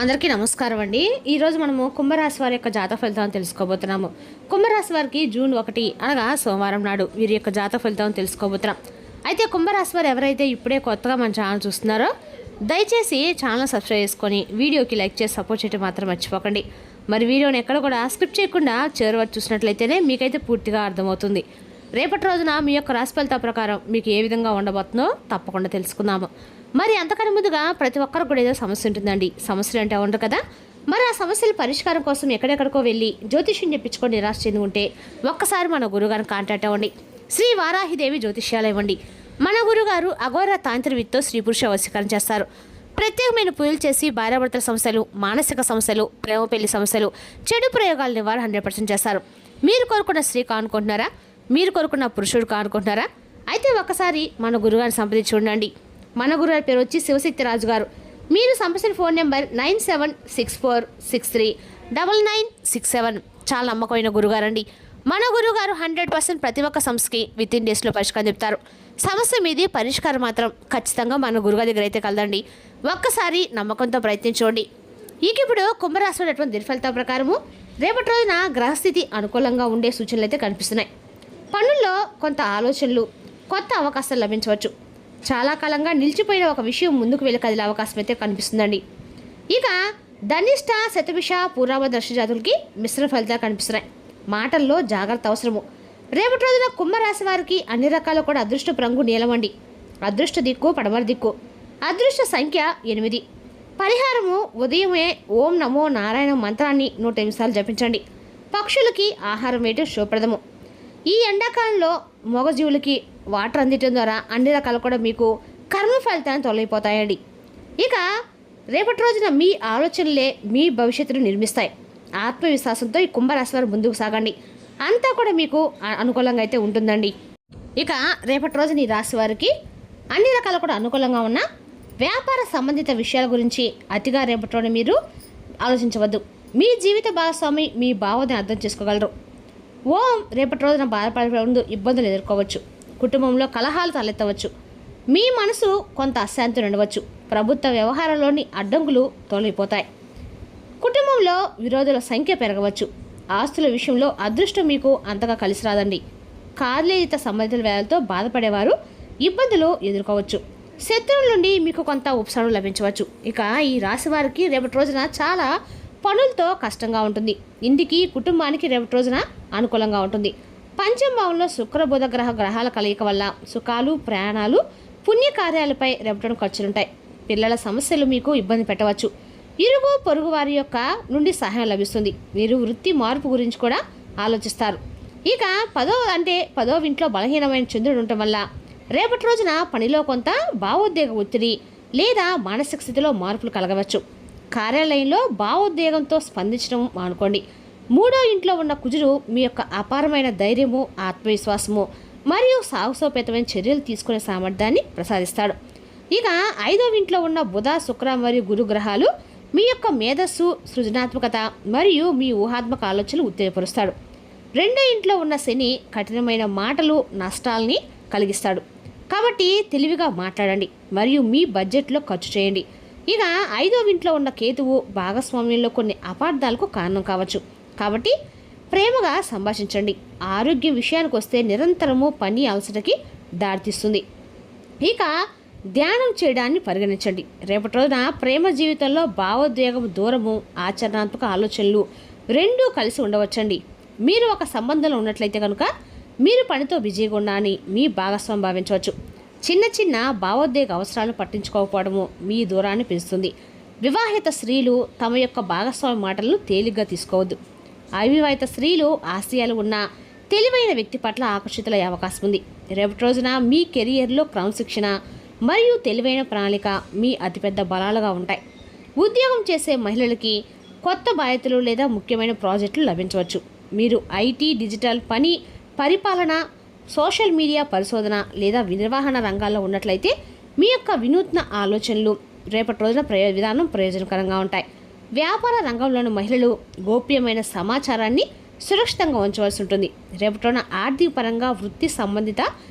అందరికీ నమస్కారం అండి. ఈరోజు మనము కుంభరాశి వారి యొక్క జాతక ఫలితాలను తెలుసుకోబోతున్నాము. కుంభరాశి వారికి జూన్ 1 అనగా సోమవారం నాడు వీరి యొక్క జాతక ఫలితాలను తెలుసుకోబోతున్నాం. అయితే కుంభరాశి వారు ఎవరైతే ఇప్పుడే కొత్తగా మన ఛానల్ చూస్తున్నారో దయచేసి ఛానల్ సబ్స్క్రైబ్ చేసుకొని వీడియోకి లైక్ చేసి సపోర్ట్ చేయడం మాత్రం మర్చిపోకండి. మరి వీడియోని ఎక్కడ కూడా స్కిప్ చేయకుండా చివరి వరకు చూసినట్లయితేనే మీకైతే పూర్తిగా అర్థమవుతుంది. రేపటి రోజున మీ యొక్క రాశి ఫలితాల ప్రకారం మీకు ఏ విధంగా ఉండబోతుందో తప్పకుండా తెలుసుకుందాము. మరి అంతకన్నా ముందుగా ప్రతి ఒక్కరికి కూడా ఏదో సమస్య ఉంటుందండి. సమస్యలు అంటే ఉండరు కదా. మరి ఆ సమస్యల పరిష్కారం కోసం ఎక్కడెక్కడికో వెళ్ళి జ్యోతిష్యం చెప్పించుకొని నిరాశ చెంది ఉంటే ఒక్కసారి మన గురుగారిని కాంటాక్ట్ అవ్వండి. శ్రీ వారాహిదేవి జ్యోతిష్యాలు ఇవ్వండి. మన గురుగారు అఘోర తాంత్రివిత్తో స్త్రీ పురుష వశీకరణ చేస్తారు. ప్రత్యేకమైన పూజలు చేసి భార్యాభర్తల సమస్యలు, మానసిక సమస్యలు, ప్రేమ పెళ్లి సమస్యలు, చెడు ప్రయోగాల నివారణ 100% చేస్తారు. మీరు కోరుకున్న స్త్రీ కానుకుంటున్నారా? మీరు కోరుకున్న పురుషుడు కానుకుంటున్నారా? అయితే ఒక్కసారి మన గురుగారిని సంప్రదించి ఉండండి. మన గురుగారి పేరు వచ్చి శివశక్తి రాజు గారు. మీరు సంప్రదించిన ఫోన్ నెంబర్ 9764639967. చాలా నమ్మకమైన గురుగారండి. మన గురుగారు 100% ప్రతి ఒక్క సమస్యకి వితిన్ డేస్లో పరిష్కారం చెప్తారు. సమస్య మీది పరిష్కారం మాత్రం ఖచ్చితంగా మన గురుగారి దగ్గర అయితే కలదండి. ఒక్కసారి నమ్మకంతో ప్రయత్నించండి. ఇప్పుడు కుంభరాశిలో ఉన్నటువంటి దినఫలితాల ప్రకారము రేపటి రోజున గ్రహస్థితి అనుకూలంగా ఉండే సూచనలు అయితే కనిపిస్తున్నాయి. పనుల్లో కొంత ఆలోచనలు, కొత్త అవకాశాలు లభించవచ్చు. చాలా కాలంగా నిలిచిపోయిన ఒక విషయం ముందుకు వెళ్ళి కదిలే అవకాశం అయితే కనిపిస్తుందండి. ఇక ధనిష్ట, శతభిష, పూర్వ దర్శ జాతులకి మిశ్రమ ఫలితాలు కనిపిస్తున్నాయి. మాటల్లో జాగ్రత్త అవసరము. రేపటి రోజున కుంభరాశి వారికి అన్ని రకాలు కూడా అదృష్టపు రంగు నీలమండి. అదృష్ట దిక్కు పడమర దిక్కు. అదృష్ట సంఖ్య 8. పరిహారము ఉదయమే ఓం నమో నారాయణ మంత్రాన్ని 100 నిమిషాలు జపించండి. పక్షులకి ఆహారం వేయటం శుభప్రదము. ఈ ఎండాకాలంలో మగజీవులకి వాటర్ అందించడం ద్వారా అన్ని రకాలు కూడా మీకు కర్మ ఫలితాన్ని తొలగిపోతాయండి. ఇక రేపటి రోజున మీ ఆలోచనలే మీ భవిష్యత్తును నిర్మిస్తాయి. ఆత్మవిశ్వాసంతో ఈ కుంభరాశి వారు ముందుకు సాగండి. అంతా కూడా మీకు అనుకూలంగా అయితే ఉంటుందండి. ఇక రేపటి రోజున ఈ రాశి వారికి అన్ని రకాలు కూడా అనుకూలంగా ఉన్న వ్యాపార సంబంధిత విషయాల గురించి అతిగా రేపటి రోజున మీరు ఆలోచించవద్దు. మీ జీవిత భాగస్వామి మీ భావాన్ని అర్థం చేసుకోగలరు. రేపటి రోజున బాధపడే ముందు ఇబ్బందులు ఎదుర్కోవచ్చు. కుటుంబంలో కలహాలు తలెత్తవచ్చు. మీ మనసు కొంత అశాంతి ఉండవచ్చు. ప్రభుత్వ వ్యవహారాల్లోని అడ్డంకులు తొలగిపోతాయి. కుటుంబంలో విరోధుల సంఖ్య పెరగవచ్చు. ఆస్తుల విషయంలో అదృష్టం మీకు అంతగా కలిసి రాదండి. కార్యాలయిత సంబంధిత వ్యాధులతో బాధపడేవారు ఇబ్బందులు ఎదుర్కోవచ్చు. శత్రువుల నుండి మీకు కొంత ఉపశమనం లభించవచ్చు. ఇక ఈ రాశి వారికి రేపటి రోజున చాలా పనులతో కష్టంగా ఉంటుంది. ఇంటికి కుటుంబానికి రేపటి రోజున అనుకూలంగా ఉంటుంది. పంచమ భావంలో శుక్ర బుధ గ్రహాల కలయిక వల్ల సుఖాలు, ప్రయాణాలు, పుణ్యకార్యాలపై రేపటి ఖర్చులుంటాయి. పిల్లల సమస్యలు మీకు ఇబ్బంది పెట్టవచ్చు. ఇరుగు పొరుగు వారి యొక్క నుండి సహాయం లభిస్తుంది. మీరు వృత్తి మార్పు గురించి కూడా ఆలోచిస్తారు. ఇక 10వ ఇంట్లో బలహీనమైన చంద్రుడు ఉండటం వల్ల రేపటి రోజున పనిలో కొంత భావోద్వేగ ఒత్తిడి లేదా మానసిక స్థితిలో మార్పులు కలగవచ్చు. కార్యాలయంలో భావోద్వేగంతో స్పందించడం మానుకోండి. 3వ ఇంట్లో ఉన్న కుజుడు మీ యొక్క అపారమైన ధైర్యము, ఆత్మవిశ్వాసము మరియు సాహసోపేతమైన చర్యలు తీసుకునే సామర్థ్యాన్ని ప్రసాదిస్తాడు. ఇక 5వ ఇంట్లో ఉన్న బుధ, శుక్ర మరియు గురు గ్రహాలు మీ యొక్క మేధస్సు, సృజనాత్మకత మరియు మీ ఊహాత్మక ఆలోచనలు ఉత్తేజపరుస్తాడు. 2వ ఇంట్లో ఉన్న శని కఠినమైన మాటలు నష్టాలని కలిగిస్తాడు. కాబట్టి తెలివిగా మాట్లాడండి మరియు మీ బడ్జెట్లో ఖర్చు చేయండి. ఇక 5వ ఇంట్లో ఉన్న కేతువు భాగస్వామ్యంలో కొన్ని అపార్థాలకు కారణం కావచ్చు. కాబట్టి ప్రేమగా సంభాషించండి. ఆరోగ్యం విషయానికి వస్తే నిరంతరము పని అలసటకి దారితీస్తుంది. ఇక ధ్యానం చేయడాన్ని పరిగణించండి. రేపటి రోజున ప్రేమ జీవితంలో భావోద్వేగం, దూరము, ఆచరణాత్మక ఆలోచనలు రెండూ కలిసి ఉండవచ్చండి. మీరు ఒక సంబంధంలో ఉన్నట్లయితే కనుక మీరు పనితో బిజీగా ఉండాలని మీ భాగస్వామి భావించవచ్చు. చిన్న చిన్న భావోద్వేగ అవసరాలను పట్టించుకోకపోవడము మీ దూరాన్ని పెంచుతుంది. వివాహిత స్త్రీలు తమ యొక్క భాగస్వామి మాటలను తేలిగ్గా తీసుకోవద్దు. అవివాహిత స్త్రీలు ఆశయాలు ఉన్న తెలివైన వ్యక్తి పట్ల ఆకర్షితులయ్యే అవకాశం ఉంది. రేపటి రోజున మీ కెరియర్లో క్రమశిక్షణ మరియు తెలివైన ప్రణాళిక మీ అతిపెద్ద బలాలుగా ఉంటాయి. ఉద్యోగం చేసే మహిళలకి కొత్త బాధ్యతలు లేదా ముఖ్యమైన ప్రాజెక్టులు లభించవచ్చు. మీరు ఐటీ, డిజిటల్ పని, పరిపాలన, సోషల్ మీడియా పరిశోధన లేదా నిర్వహణ రంగాల్లో ఉన్నట్లయితే మీ యొక్క వినూత్న ఆలోచనలు రేపటి రోజున విధానం ప్రయోజనకరంగా ఉంటాయి. వ్యాపార రంగంలోని మహిళలు గోప్యమైన సమాచారాన్ని సురక్షితంగా ఉంచవలసి ఉంటుంది. రేపటి రోజున ఆర్థిక పరంగా వృత్తి సంబంధిత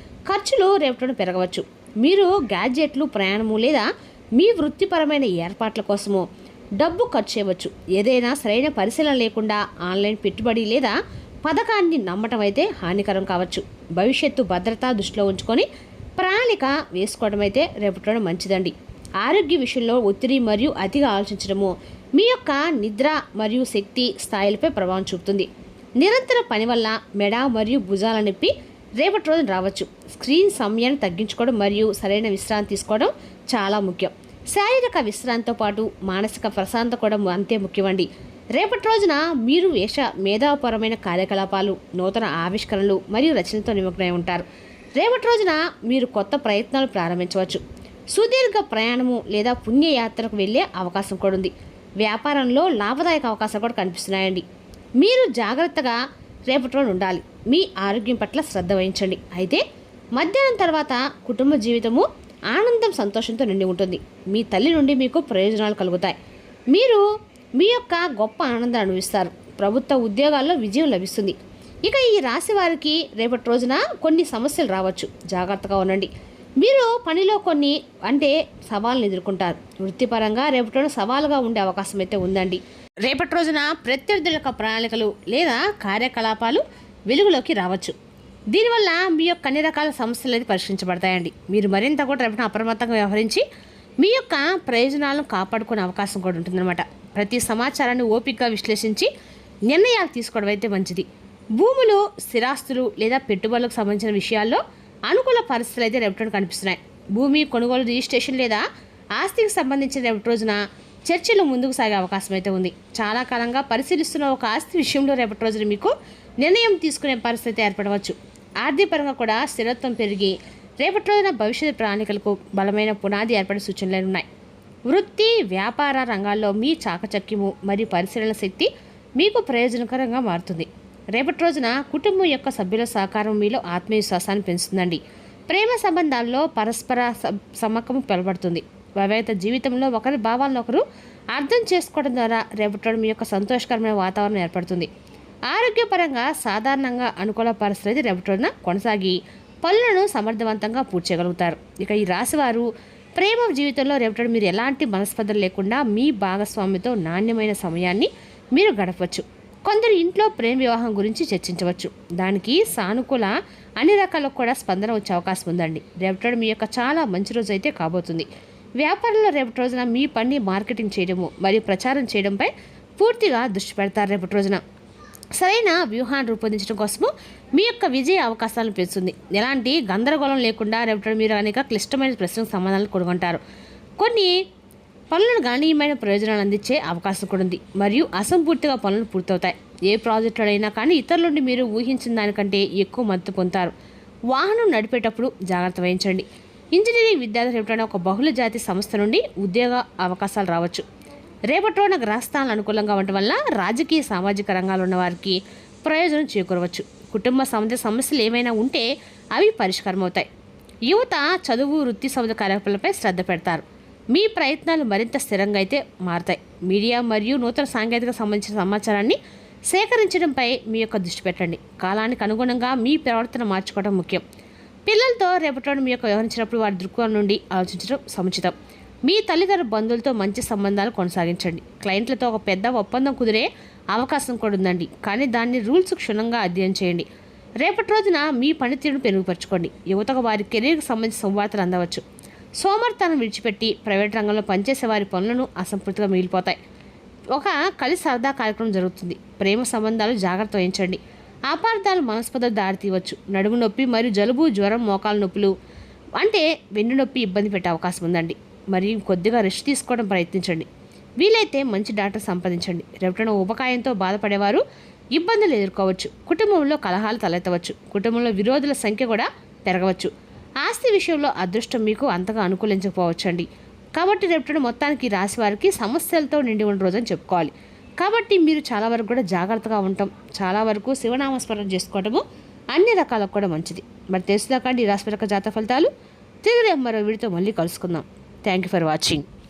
ఖర్చులు రేపటి రోజున పెరగవచ్చు. మీరు గ్యాడ్జెట్లు, ప్రయాణము లేదా మీ వృత్తిపరమైన ఏర్పాట్ల కోసము డబ్బు ఖర్చు చేయవచ్చు. ఏదైనా సరైన పరిశీలన లేకుండా ఆన్లైన్ పెట్టుబడి లేదా పథకాన్ని నమ్మటం అయితే హానికరం కావచ్చు. భవిష్యత్తు భద్రత దృష్టిలో ఉంచుకొని ప్రణాళిక వేసుకోవడం అయితే రేపటి మంచిదండి. ఆరోగ్య విషయంలో ఒత్తిడి మరియు అతిగా ఆలోచించడము మీ యొక్క నిద్ర మరియు శక్తి స్థాయిలపై ప్రభావం చూపుతుంది. నిరంతర పని వల్ల మెడ మరియు భుజాల నొప్పి రేపటి రోజున రావచ్చు. స్క్రీన్ సమయాన్ని తగ్గించుకోవడం మరియు సరైన విశ్రాంతి తీసుకోవడం చాలా ముఖ్యం. శారీరక విశ్రాంతితో పాటు మానసిక ప్రశాంతత కూడా అంతే ముఖ్యమండి. రేపటి రోజున మీరు మేధాపరమైన కార్యకలాపాలు, నూతన ఆవిష్కరణలు మరియు రచనతో నిమగ్నమై ఉంటారు. రేపటి రోజున మీరు కొత్త ప్రయత్నాలు ప్రారంభించవచ్చు. సుదీర్ఘ ప్రయాణము లేదా పుణ్యయాత్రకు వెళ్ళే అవకాశం కూడా ఉంది. వ్యాపారంలో లాభదాయక అవకాశాలు కూడా కనిపిస్తున్నాయండి. మీరు జాగ్రత్తగా రేపటి రోజు ఉండాలి. మీ ఆరోగ్యం పట్ల శ్రద్ధ వహించండి. అయితే మధ్యాహ్నం తర్వాత కుటుంబ జీవితము ఆనందం సంతోషంతో నిండి ఉంటుంది. మీ తల్లి నుండి మీకు ప్రయోజనాలు కలుగుతాయి. మీరు మీ యొక్క గొప్ప ఆనందాన్ని అనుభవిస్తారు. ప్రభుత్వ ఉద్యోగాల్లో విజయం లభిస్తుంది. ఇక ఈ రాశి వారికి రేపటి రోజున కొన్ని సమస్యలు రావచ్చు. జాగ్రత్తగా ఉండండి. మీరు పనిలో కొన్ని సవాళ్ళను ఎదుర్కొంటారు. వృత్తిపరంగా రేపటి రోజున సవాలుగా ఉండే అవకాశం అయితే ఉందండి. రేపటి రోజున ప్రత్యర్థుల యొక్క ప్రణాళికలు లేదా కార్యకలాపాలు వెలుగులోకి రావచ్చు. దీనివల్ల మీ యొక్క అన్ని రకాల సమస్యలు అయితే పరిష్కరించబడతాయండి. మీరు మరింత కూడా రేపటిన అప్రమత్తంగా వ్యవహరించి మీ యొక్క ప్రయోజనాలను కాపాడుకునే అవకాశం కూడా ఉంటుందన్నమాట. ప్రతి సమాచారాన్ని ఓపికగా విశ్లేషించి నిర్ణయాలు తీసుకోవడం అయితే మంచిది. భూములు, స్థిరాస్తులు లేదా పెట్టుబడులకు సంబంధించిన విషయాల్లో అనుకూల పరిస్థితులు అయితే రేపటి కనిపిస్తున్నాయి. భూమి కొనుగోలు, రిజిస్ట్రేషన్ లేదా ఆస్తికి సంబంధించిన రేపటి రోజున చర్చలు ముందుకు సాగే అవకాశం అయితే ఉంది. చాలా కాలంగా పరిశీలిస్తున్న ఒక ఆస్తి విషయంలో రేపటి రోజున మీకు నిర్ణయం తీసుకునే పరిస్థితి ఏర్పడవచ్చు. ఆర్థికపరంగా కూడా స్థిరత్వం పెరిగి రేపటి రోజున భవిష్యత్తు ప్రణాళికలకు బలమైన పునాది ఏర్పడే సూచనలు ఉన్నాయి. వృత్తి, వ్యాపార రంగాల్లో మీ చాకచక్యము మరియు పరిశీలన శక్తి మీకు ప్రయోజనకరంగా మారుతుంది. రేపటి రోజున కుటుంబం యొక్క సభ్యుల సహకారం మీలో ఆత్మవిశ్వాసాన్ని పెంచుతుందండి. ప్రేమ సంబంధాల్లో పరస్పర సమ్మకం పెరబడుతుంది. వైవాహిక జీవితంలో ఒకరి భావాలను ఒకరు అర్థం చేసుకోవడం ద్వారా రేపటి మీ యొక్క సంతోషకరమైన వాతావరణం ఏర్పడుతుంది. ఆరోగ్యపరంగా సాధారణంగా అనుకూల పరిస్థితి రేపటి రోజున కొనసాగి పనులను సమర్థవంతంగా పూర్తి చేయగలుగుతారు. ఇక ఈ రాశివారు ప్రేమ జీవితంలో రేపటి మీరు ఎలాంటి మనస్పర్ధలు లేకుండా మీ భాగస్వామితో నాణ్యమైన సమయాన్ని మీరు గడపవచ్చు. కొందరు ఇంట్లో ప్రేమ వివాహం గురించి చర్చించవచ్చు. దానికి సానుకూల అన్ని రకాలకు కూడా స్పందన వచ్చే అవకాశం ఉందండి. రేపటి మీ యొక్క చాలా మంచి రోజు అయితే కాబోతుంది. వ్యాపారంలో రేపటి రోజున మీ పని మార్కెటింగ్ చేయడము మరియు ప్రచారం చేయడంపై పూర్తిగా దృష్టి పెడతారు. రేపటి రోజున సరైన వ్యూహాన్ని రూపొందించడం కోసము మీ యొక్క విజయ అవకాశాలను పెంచుతుంది. ఎలాంటి గందరగోళం లేకుండా రేపటి మీరు అనేక క్లిష్టమైన ప్రశ్నలకు సమాధానాలు కొనుగొంటారు. కొన్ని పనులను గణనీయమైన ప్రయోజనాలు అందించే అవకాశం కూడా ఉంది మరియు అసంపూర్తిగా పనులు పూర్తవుతాయి. ఏ ప్రాజెక్టులైనా కానీ ఇతరుల నుండి మీరు ఊహించిన దానికంటే ఎక్కువ మద్దతు పొందుతారు. వాహనం నడిపేటప్పుడు జాగ్రత్త వహించండి. ఇంజనీరింగ్ విద్యార్థులు రేపటి ఒక బహుళ జాతి సంస్థ నుండి ఉద్యోగ అవకాశాలు రావచ్చు. రేపటి రోజున గ్రహస్థానాలు అనుకూలంగా ఉండటం వల్ల రాజకీయ, సామాజిక రంగాలు ఉన్న వారికి ప్రయోజనం చేకూరవచ్చు. కుటుంబ సమస్యలు ఏమైనా ఉంటే అవి పరిష్కారం అవుతాయి. యువత చదువు, వృత్తి సంబంధ కార్యకలాపాలపై శ్రద్ధ పెడతారు. మీ ప్రయత్నాలు మరింత స్థిరంగా అయితే మారతాయి. మీడియా మరియు నూతన సాంకేతిక సంబంధించిన సమాచారాన్ని సేకరించడంపై మీ యొక్క దృష్టి పెట్టండి. కాలానికి అనుగుణంగా మీ ప్రవర్తన మార్చుకోవడం ముఖ్యం. పిల్లలతో రేపటి మీ యొక్క వ్యవహరించినప్పుడు వారి దృక్కోణం నుండి ఆలోచించడం సముచితం. మీ తల్లిదండ్రుల బంధువులతో మంచి సంబంధాలు కొనసాగించండి. క్లయింట్లతో ఒక పెద్ద ఒప్పందం కుదిరే అవకాశం కూడా ఉందండి, కానీ దాన్ని రూల్స్ క్షుణ్ణంగా అధ్యయనం చేయండి. రేపటి రోజున మీ పనితీరును పెరుగుపరచుకోండి. యువతకు వారి కెరీర్కి సంబంధించిన సంవార్తలు అందవచ్చు. సోమర్థాన్ని విడిచిపెట్టి ప్రైవేట్ రంగంలో పనిచేసే వారి పనులను అసంపూర్తిగా మిగిలిపోతాయి. ఒక కలిసి సరదా కార్యక్రమం జరుగుతుంది. ప్రేమ సంబంధాలు జాగ్రత్త వహించండి. అపార్థాలు మనస్పర్ధలు దారితీయవచ్చు. నడుము నొప్పి మరియు జలుబు, జ్వరం, మోకాల నొప్పులు వెన్ను నొప్పి ఇబ్బంది పెట్టే అవకాశం ఉందండి. మరియు కొద్దిగా రెస్ట్ తీసుకోవడం ప్రయత్నించండి. వీలైతే మంచి డాక్టర్ సంప్రదించండి. రేపటిన ఉపకాయంతో బాధపడేవారు ఇబ్బందులు ఎదుర్కోవచ్చు. కుటుంబంలో కలహాలు తలెత్తవచ్చు. కుటుంబంలో విరోధుల సంఖ్య కూడా పెరగవచ్చు. ఆస్తి విషయంలో అదృష్టం మీకు అంతగా అనుకూలించకపోవచ్చండి. కాబట్టి రేపటి మొత్తానికి రాశి వారికి సమస్యలతో నిండి ఉన్న రోజని చెప్పుకోవాలి. కాబట్టి మీరు చాలా వరకు కూడా జాగ్రత్తగా ఉంటాం. చాలా వరకు శివనామస్మరణ చేసుకోవడము అన్ని రకాలకు కూడా మంచిది. మరి తెలుసుదాకండి ఈ రాశి యొక్క జాతక ఫలితాలు. తిరిగి మరో వీడితో మళ్ళీ కలుసుకుందాం. Thank you for watching.